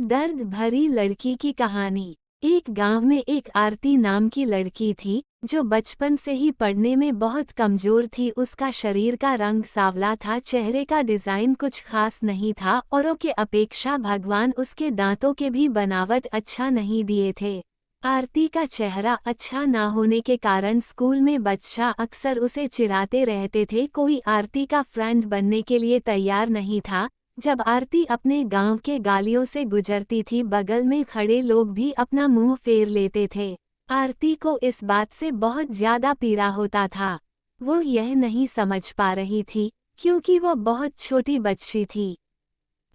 दर्द भरी लड़की की कहानी। एक गांव में एक आरती नाम की लड़की थी जो बचपन से ही पढ़ने में बहुत कमजोर थी। उसका शरीर का रंग सांवला था, चेहरे का डिजाइन कुछ खास नहीं था, औरों के अपेक्षा भगवान उसके दांतों के भी बनावट अच्छा नहीं दिए थे। आरती का चेहरा अच्छा ना होने के कारण स्कूल में बच्चा अक्सर उसे चिढ़ाते रहते थे। कोई आरती का फ्रेंड बनने के लिए तैयार नहीं था। जब आरती अपने गांव के गालियों से गुजरती थी, बगल में खड़े लोग भी अपना मुंह फेर लेते थे। आरती को इस बात से बहुत ज्यादा पीड़ा होता था। वो यह नहीं समझ पा रही थी क्योंकि वो बहुत छोटी बच्ची थी।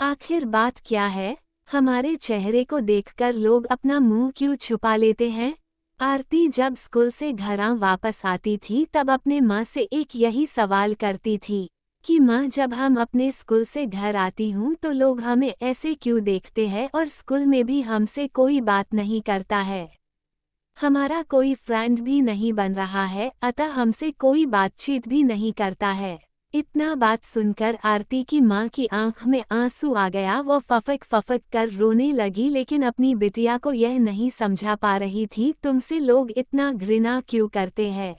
आखिर बात क्या है? हमारे चेहरे को देखकर लोग अपना मुंह क्यों छुपा लेते हैं? आरती जब स्कूल से घर वापस आती थी तब अपने माँ से एक यही सवाल करती थी कि माँ, जब हम अपने स्कूल से घर आती हूँ तो लोग हमें ऐसे क्यों देखते हैं और स्कूल में भी हमसे कोई बात नहीं करता है। हमारा कोई फ्रेंड भी नहीं बन रहा है, अतः हमसे कोई बातचीत भी नहीं करता है। इतना बात सुनकर आरती की माँ की आंख में आंसू आ गया। वो फफक फफक कर रोने लगी, लेकिन अपनी बिटिया को यह नहीं समझा पा रही थी तुमसे लोग इतना घृणा क्यों करते हैं।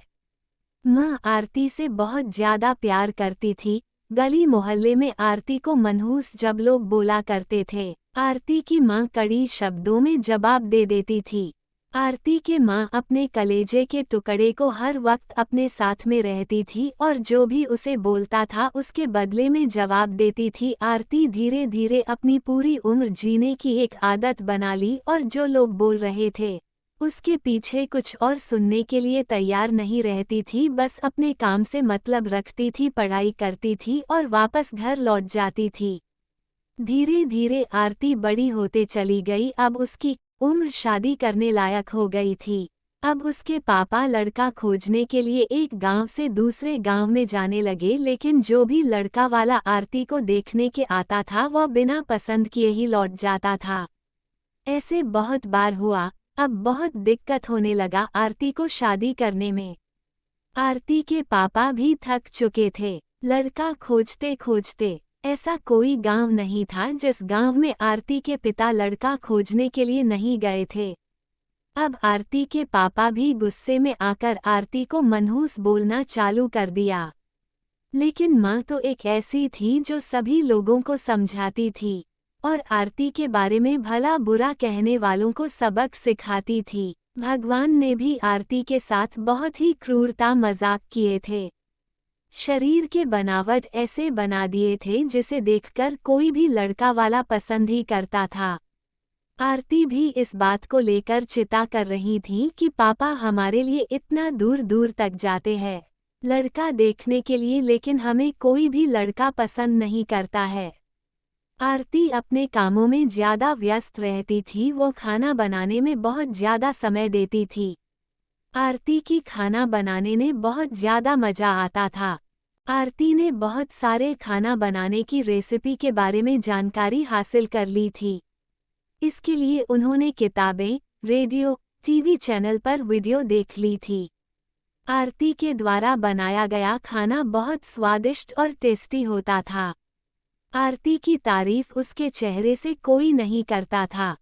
माँ आरती से बहुत ज्यादा प्यार करती थी। गली मोहल्ले में आरती को मनहूस जब लोग बोला करते थे। आरती की माँ कड़ी शब्दों में जवाब दे देती थी। आरती के माँ अपने कलेजे के टुकड़े को हर वक्त अपने साथ में रहती थी और जो भी उसे बोलता था उसके बदले में जवाब देती थी। आरती धीरे धीरे अपनी पूरी उम्र जीने की एक आदत बना ली और जो लोग बोल रहे थे उसके पीछे कुछ और सुनने के लिए तैयार नहीं रहती थी। बस अपने काम से मतलब रखती थी, पढ़ाई करती थी और वापस घर लौट जाती थी। धीरे धीरे आरती बड़ी होते चली गई। अब उसकी उम्र शादी करने लायक हो गई थी। अब उसके पापा लड़का खोजने के लिए एक गांव से दूसरे गांव में जाने लगे, लेकिन जो भी लड़का वाला आरती को देखने के आता था वह बिना पसंद किए ही लौट जाता था। ऐसे बहुत बार हुआ। अब बहुत दिक्कत होने लगा आरती को शादी करने में। आरती के पापा भी थक चुके थे। लड़का खोजते खोजते ऐसा कोई गांव नहीं था जिस गांव में आरती के पिता लड़का खोजने के लिए नहीं गए थे। अब आरती के पापा भी गुस्से में आकर आरती को मनहूस बोलना चालू कर दिया। लेकिन माँ तो एक ऐसी थी जो सभी लोगों को समझाती थी और आरती के बारे में भला बुरा कहने वालों को सबक सिखाती थी। भगवान ने भी आरती के साथ बहुत ही क्रूरता मजाक किए थे। शरीर के बनावट ऐसे बना दिए थे जिसे देखकर कोई भी लड़का वाला पसंद ही करता था। आरती भी इस बात को लेकर चिंता कर रही थी कि पापा हमारे लिए इतना दूर दूर तक जाते हैं लड़का देखने के लिए, लेकिन हमें कोई भी लड़का पसंद नहीं करता है। आरती अपने कामों में ज्यादा व्यस्त रहती थी। वो खाना बनाने में बहुत ज्यादा समय देती थी। आरती की खाना बनाने में बहुत ज्यादा मजा आता था। आरती ने बहुत सारे खाना बनाने की रेसिपी के बारे में जानकारी हासिल कर ली थी। इसके लिए उन्होंने किताबें, रेडियो, टीवी चैनल पर वीडियो देख ली थी। आरती के द्वारा बनाया गया खाना बहुत स्वादिष्ट और टेस्टी होता था। आरती की तारीफ उसके चेहरे से कोई नहीं करता था।